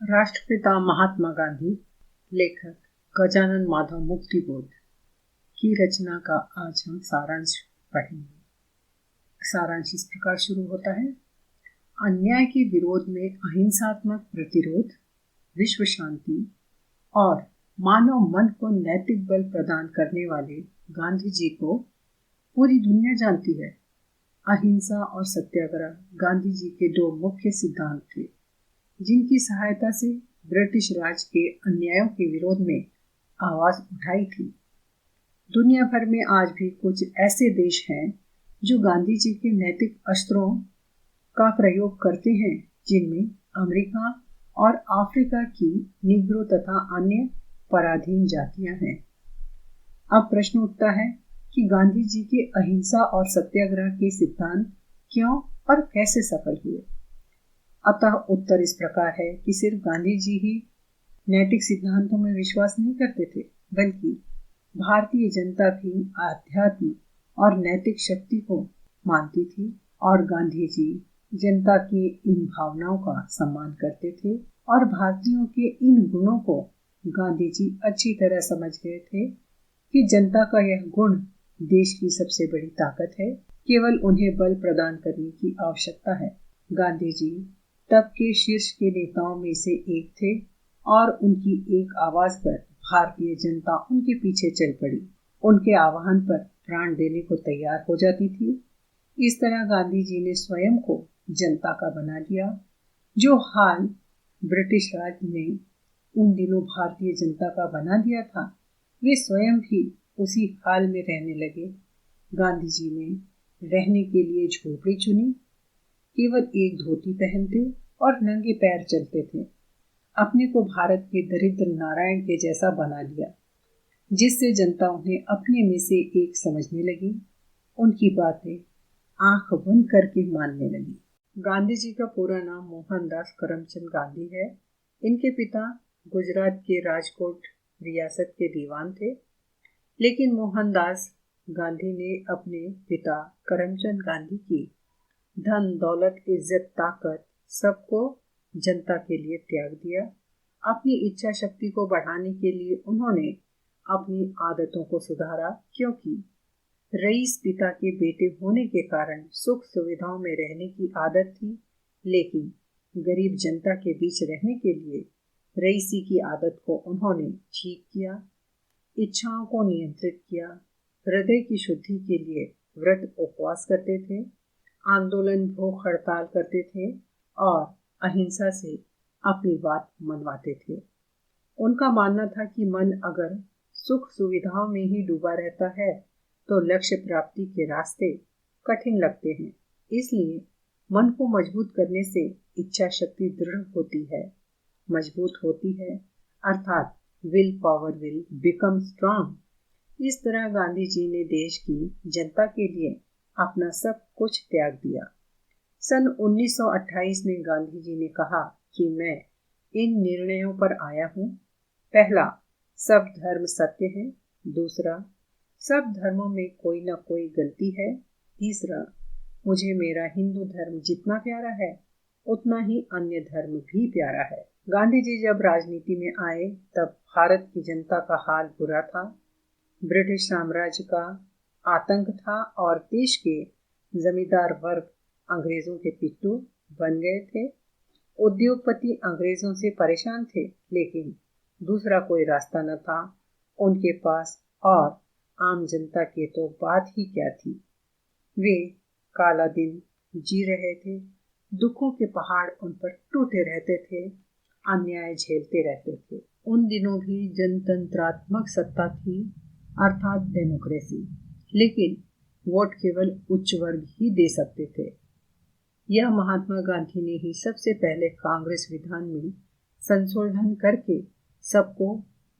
राष्ट्रपिता महात्मा गांधी, लेखक गजानन माधव मुक्तिबोध की रचना का आज हम सारांश पढ़ेंगे। सारांश इस प्रकार शुरू होता है। अन्याय के विरोध में अहिंसात्मक प्रतिरोध, विश्व शांति और मानव मन को नैतिक बल प्रदान करने वाले गांधी जी को पूरी दुनिया जानती है। अहिंसा और सत्याग्रह गांधी जी के दो मुख्य सिद्धांत थे, जिनकी सहायता से ब्रिटिश राज के अन्यायों के विरोध में आवाज उठाई थी। दुनिया भर में आज भी कुछ ऐसे देश हैं जो गांधी जी के नैतिक अस्त्रों का प्रयोग करते हैं, जिनमें अमेरिका और अफ्रीका की निग्रो तथा अन्य पराधीन जातियां हैं। अब प्रश्न उठता है कि गांधी जी के अहिंसा और सत्याग्रह के सिद्धांत क्यों और कैसे सफल हुए। अतः उत्तर इस प्रकार है कि सिर्फ गांधी जी ही नैतिक सिद्धांतों में विश्वास नहीं करते थे, बल्कि भारतीय जनता भी आध्यात्म और नैतिक शक्ति को मानती थी और गांधी जी जनता की इन भावनाओं का सम्मान करते थे और भारतीयों के इन गुणों को गांधी जी अच्छी तरह समझ गए थे कि जनता का यह गुण देश की सबसे बड़ी ताकत है, केवल उन्हें बल प्रदान करने की आवश्यकता है। गांधी जी तब के शीर्ष के नेताओं में से एक थे और उनकी एक आवाज पर भारतीय जनता उनके पीछे चल पड़ी, उनके आह्वान पर प्राण देने को तैयार हो जाती थी। इस तरह गांधी जी ने स्वयं को जनता का बना लिया। जो हाल ब्रिटिश राज ने उन दिनों भारतीय जनता का बना दिया था, वे स्वयं भी उसी हाल में रहने लगे। गांधी जी ने रहने के लिए झोपड़ी चुनी, केवल एक धोती पहनते और नंगे पैर चलते थे। अपने को भारत के दरिद्र नारायण के जैसा बना लिया, जिससे जनता उन्हें अपने में से एक समझने लगी, उनकी बातें आंख बंद करके मानने लगी। गांधी जी का पूरा नाम मोहनदास करमचंद गांधी है। इनके पिता गुजरात के राजकोट रियासत के दीवान थे, लेकिन मोहनदास गांधी ने अपने पिता करमचंद गांधी की धन दौलत इज्जत ताकत सबको जनता के लिए त्याग दिया। अपनी इच्छा शक्ति को बढ़ाने के लिए उन्होंने अपनी आदतों को सुधारा, क्योंकि रईस पिता के बेटे होने के कारण सुख सुविधाओं में रहने की आदत थी, लेकिन गरीब जनता के बीच रहने के लिए रईसी की आदत को उन्होंने ठीक किया। इच्छाओं को नियंत्रित किया, हृदय की शुद्धि के लिए व्रत उपवास करते थे, आंदोलन भूख हड़ताल करते थे और अहिंसा से अपनी बात मनवाते थे। उनका मानना था कि मन अगर सुख सुविधाओं में ही डूबा रहता है तो लक्ष्य प्राप्ति के रास्ते कठिन लगते हैं। इसलिए मन को मजबूत करने से इच्छा शक्ति दृढ़ होती है, मजबूत होती है, अर्थात will power will become strong. इस तरह गांधी जी ने देश की जनता के लिए अपना सब कुछ त्याग दिया। सन 1928 में गांधी जी ने कहा कि मैं इन निर्णयों पर आया हूँ। पहला, सब धर्म सत्य है। दूसरा, सब धर्मों में कोई न कोई गलती है। तीसरा, मुझे मेरा हिंदू धर्म जितना प्यारा है उतना ही अन्य धर्म भी प्यारा है। गांधी जी जब राजनीति में आए तब भारत की जनता का हाल बुरा था। ब्रिटिश साम्राज्य का आतंक था और देश के जमींदार वर्ग अंग्रेजों के पिट्ठू बन गए थे। उद्योगपति अंग्रेजों से परेशान थे, लेकिन दूसरा कोई रास्ता न था उनके पास, और आम जनता के तो बात ही क्या थी। वे काला दिन जी रहे थे, दुखों के पहाड़ उन पर टूटे रहते थे, अन्याय झेलते रहते थे। उन दिनों भी जनतंत्रात्मक सत्ता थी, अर्थात डेमोक्रेसी, लेकिन वोट केवल उच्च वर्ग ही दे सकते थे। यह महात्मा गांधी ने ही सबसे पहले कांग्रेस विधान में संशोधन करके सबको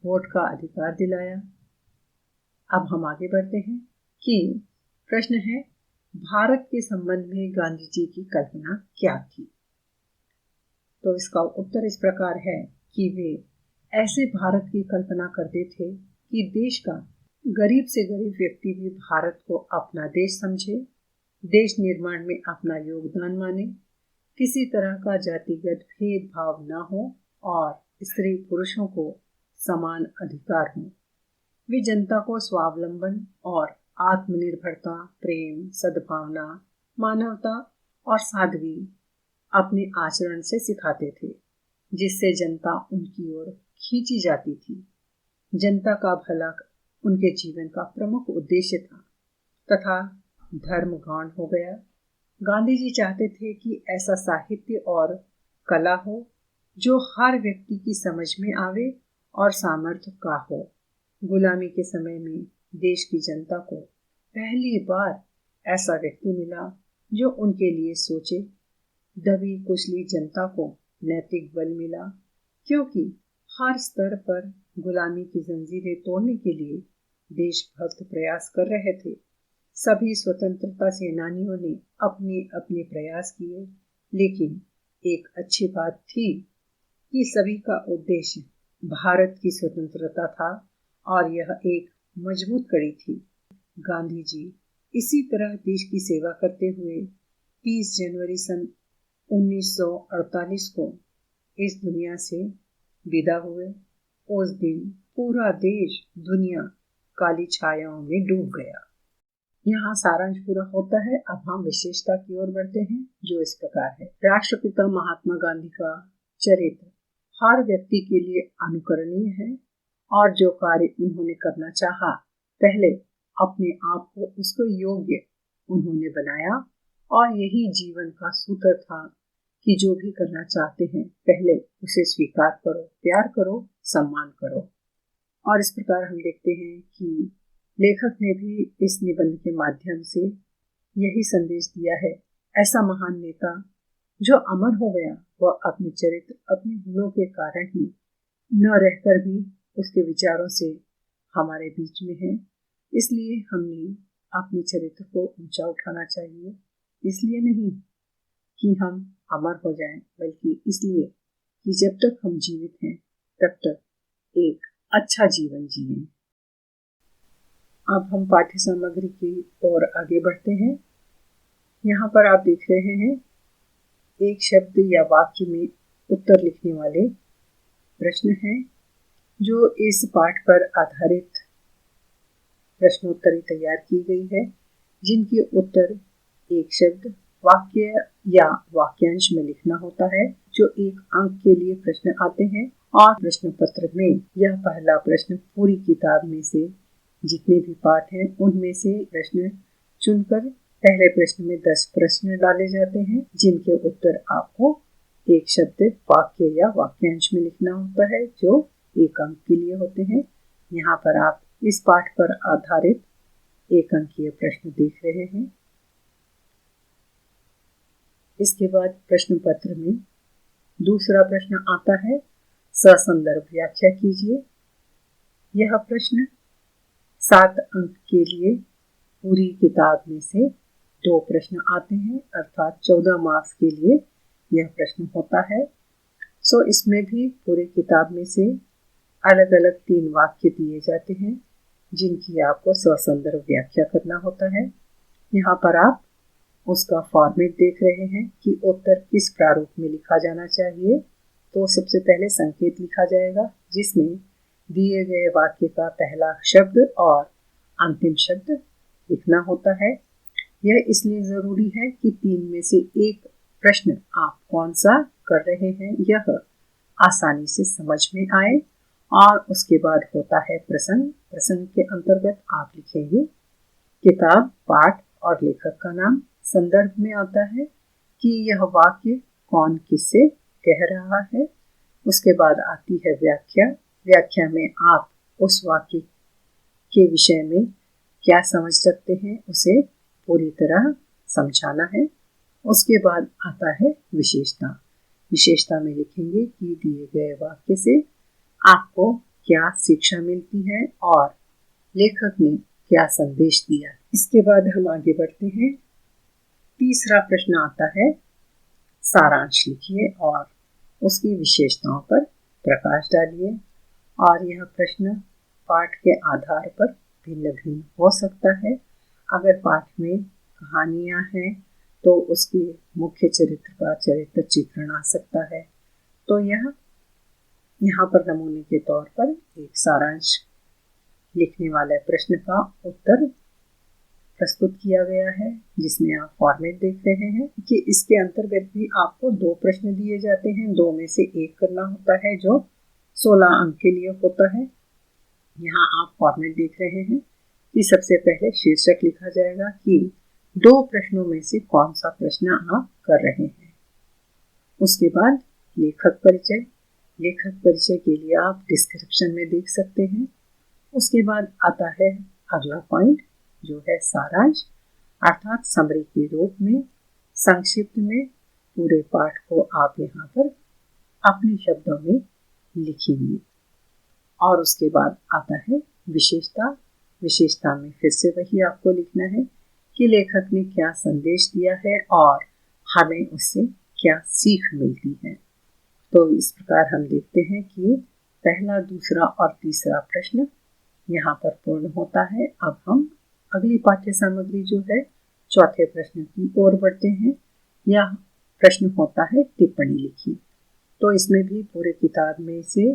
वोट का अधिकार दिलाया। अब हम आगे बढ़ते हैं कि प्रश्न है, भारत के संबंध में गांधी जी की कल्पना क्या थी। तो इसका उत्तर इस प्रकार है कि वे ऐसे भारत की कल्पना करते थे कि देश का गरीब से गरीब व्यक्ति भी भारत को अपना देश समझे, देश निर्माण में अपना योगदान माने, किसी तरह का जातिगत भेदभाव न हो और स्त्री पुरुषों को समान अधिकार हों। वे जनता को स्वावलंबन और आत्मनिर्भरता, प्रेम, सद्भावना, मानवता और सादगी अपने आचरण से सिखाते थे, जिससे जनता उनकी ओर खींची जाती थी। जनता का भला उनके जीवन का प्रमुख उद्देश्य था तथा धर्म गौण हो गया। गांधी जी चाहते थे कि ऐसा साहित्य और कला हो जो हर व्यक्ति की समझ में आवे और सामर्थ्य का हो। गुलामी के समय में देश की जनता को पहली बार ऐसा व्यक्ति मिला जो उनके लिए सोचे। दबी कुचली जनता को नैतिक बल मिला, क्योंकि हर स्तर पर गुलामी की जंजीरें तोड़ने के लिए देशभक्त प्रयास कर रहे थे। सभी स्वतंत्रता सेनानियों ने अपने अपने प्रयास किए, लेकिन एक अच्छी बात थी कि सभी का उद्देश्य भारत की स्वतंत्रता था और यह एक मजबूत कड़ी थी। गांधी जी इसी तरह देश की सेवा करते हुए 30 जनवरी सन 1948 को इस दुनिया से विदा हुए। उस दिन पूरा देश, दुनिया काली छायाओं में डूब गया। यहाँ सारांश पूरा होता है। अब हम विशेषता की ओर बढ़ते हैं, जो इस प्रकार है। राष्ट्रपिता महात्मा गांधी का चरित्र हर व्यक्ति के लिए अनुकरणीय है और जो कार्य उन्होंने करना चाहा, पहले अपने आप को उसको योग्य उन्होंने बनाया और यही जीवन का सूत्र था कि जो भी करना चाहते हैं पहले उसे स्वीकार करो, प्यार करो, सम्मान करो। और इस प्रकार हम देखते हैं कि लेखक ने भी इस निबंध के माध्यम से यही संदेश दिया है। ऐसा महान नेता जो अमर हो गया, वह अपने चरित्र, अपने गुणों के कारण ही न रहकर भी उसके विचारों से हमारे बीच में है। इसलिए हमने अपने चरित्र को ऊंचा उठाना चाहिए। इसलिए नहीं कि हम अमर हो जाएं, बल्कि इसलिए कि जब तक हम जीवित हैं तब तक एक अच्छा जीवन जिएं। अब हम पाठ्य सामग्री की ओर आगे बढ़ते हैं। यहाँ पर आप देख रहे हैं एक शब्द या वाक्य में उत्तर लिखने वाले प्रश्न हैं, जो इस पाठ पर आधारित प्रश्नोत्तरी तैयार की गई है, जिनके उत्तर एक शब्द, वाक्य या वाक्यांश में लिखना होता है, जो 1 अंक के लिए प्रश्न आते हैं। और प्रश्न पत्र में यह पहला प्रश्न पूरी किताब में से जितने भी पाठ हैं उनमें से प्रश्न चुनकर पहले प्रश्न में 10 प्रश्न डाले जाते हैं, जिनके उत्तर आपको एक शब्द, वाक्य या वाक्यांश में लिखना होता है, जो 1 अंक के लिए होते हैं। यहाँ पर आप इस पाठ पर आधारित 1 अंकीय प्रश्न देख रहे हैं। इसके बाद प्रश्न पत्र में दूसरा प्रश्न आता है, ससंदर्भ व्याख्या कीजिए। यह प्रश्न 7 अंक के लिए पूरी किताब में से 2 प्रश्न आते हैं, अर्थात 14 मार्क्स के लिए यह प्रश्न होता है। इसमें भी पूरी किताब में से अलग अलग 3 वाक्य दिए जाते हैं, जिनकी आपको ससंदर्भ व्याख्या करना होता है। यहाँ पर आप उसका फॉर्मेट देख रहे हैं कि उत्तर किस प्रारूप में लिखा जाना चाहिए। तो सबसे पहले संकेत लिखा जाएगा, जिसमें दिए गए वाक्य का पहला शब्द और अंतिम शब्द लिखना होता है। यह इसलिए जरूरी है कि 3 में से एक प्रश्न आप कौन सा कर रहे हैं यह आसानी से समझ में आए। और उसके बाद होता है प्रसंग। प्रसंग के अंतर्गत आप लिखेंगे किताब, पाठ और लेखक का नाम। संदर्भ में आता है कि यह वाक्य कौन किससे कह रहा है। उसके बाद आती है व्याख्या। व्याख्या में आप उस वाक्य के विषय में क्या समझ सकते हैं, उसे पूरी तरह समझाना है। उसके बाद आता है विशेषता। विशेषता में लिखेंगे कि दिए गए वाक्य से आपको क्या शिक्षा मिलती है और लेखक ने क्या संदेश दिया। इसके बाद हम आगे बढ़ते हैं। तीसरा प्रश्न आता है, सारांश लिखिए और उसकी विशेषताओं पर प्रकाश डालिए। और यह प्रश्न पाठ के आधार पर भिन्न भिन्न हो सकता है। अगर पाठ में कहानियां हैं तो उसके मुख्य चरित्र का चरित्र चित्रण आ सकता है। तो यह यहाँ पर नमूने के तौर पर एक सारांश लिखने वाले प्रश्न का उत्तर प्रस्तुत किया गया है, जिसमें आप फॉर्मेट देख रहे हैं कि इसके अंतर्गत भी आपको 2 प्रश्न दिए जाते हैं, 2 में से एक करना होता है जो 16 अंक के लिए होता है। यहाँ आप फॉर्मेट देख रहे हैं कि सबसे पहले शीर्षक लिखा जाएगा कि 2 प्रश्नों में से कौन सा प्रश्न आप कर रहे हैं। उसके बाद लेखक परिचय। लेखक परिचय के लिए आप डिस्क्रिप्शन में देख सकते हैं। उसके बाद आता है अगला पॉइंट जो है सारांश, अर्थात समरी के रूप में संक्षिप्त में पूरे पाठ को आप यहाँ पर अपने शब्दों में लिखेंगे। और उसके बाद आता है विशेषता। विशेषता में फिर से वही आपको लिखना है कि लेखक ने क्या संदेश दिया है और हमें उससे क्या सीख मिलती है। तो इस प्रकार हम देखते हैं कि पहला, दूसरा और तीसरा प्रश्न यहाँ पर पूर्ण होता है। अब हम अगली पाठ्य सामग्री जो है चौथे प्रश्न की ओर बढ़ते हैं। यह प्रश्न होता है टिप्पणी लिखी। तो इसमें भी पूरे किताब में से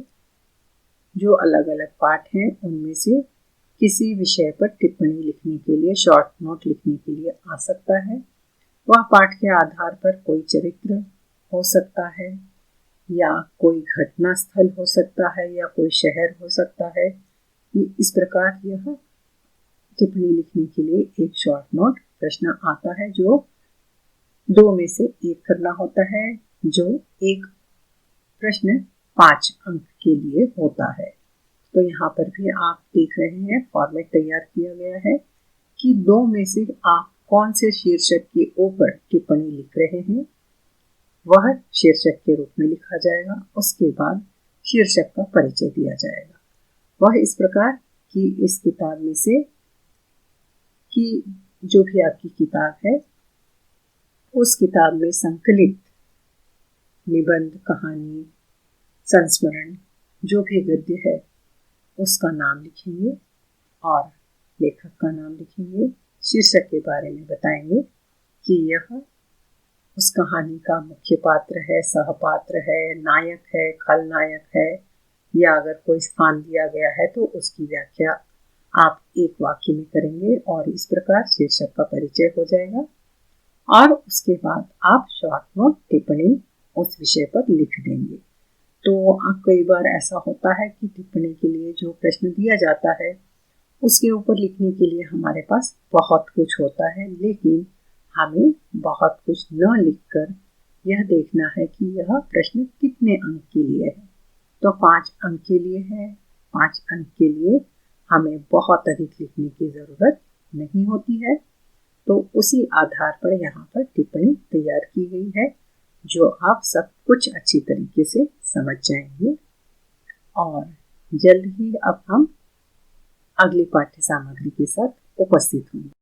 जो अलग अलग पाठ हैं उनमें से किसी विषय पर टिप्पणी लिखने के लिए, शॉर्ट नोट लिखने के लिए आ सकता है। वह पाठ के आधार पर कोई चरित्र हो सकता है या कोई घटना स्थल हो सकता है या कोई शहर हो सकता है। इस प्रकार यह टिप्पणी लिखने के लिए एक शॉर्ट नोट प्रश्न आता है जो 2 में से एक करना होता है, जो एक प्रश्न 5 अंक के लिए होता है। तो यहाँ पर भी आप देख रहे हैं फॉर्मेट तैयार किया गया है कि 2 में से आप कौन से शीर्षक के ऊपर टिप्पणी लिख रहे हैं, वह शीर्षक के रूप में लिखा जाएगा। उसके बाद शीर्षक का परिचय दिया जाएगा। वह इस प्रकार कि इस किताब में से कि जो भी आपकी किताब है उस किताब में संकलित निबंध, कहानी, संस्मरण जो भी गद्य है उसका नाम लिखेंगे और लेखक का नाम लिखेंगे। शीर्षक के बारे में बताएंगे कि यह उस कहानी का मुख्य पात्र है, सहपात्र है, नायक है, खलनायक है, या अगर कोई स्थान दिया गया है तो उसकी व्याख्या आप एक वाक्य में करेंगे और इस प्रकार शीर्षक का परिचय हो जाएगा। और उसके बाद आप शॉर्ट नोट टिप्पणी उस विषय पर लिख देंगे। तो कई बार ऐसा होता है कि टिप्पणी के लिए जो प्रश्न दिया जाता है उसके ऊपर लिखने के लिए हमारे पास बहुत कुछ होता है, लेकिन हमें बहुत कुछ न लिखकर यह देखना है कि यह प्रश्न कितने अंक के लिए है। तो 5 अंक के लिए है। 5 अंक के लिए हमें बहुत अधिक लिखने की ज़रूरत नहीं होती है। तो उसी आधार पर यहाँ पर टिप्पणी तैयार की गई है जो आप सब कुछ अच्छी तरीके से समझ जाएंगे। और जल्द ही अब हम अगली पाठ्य सामग्री के साथ उपस्थित होंगे।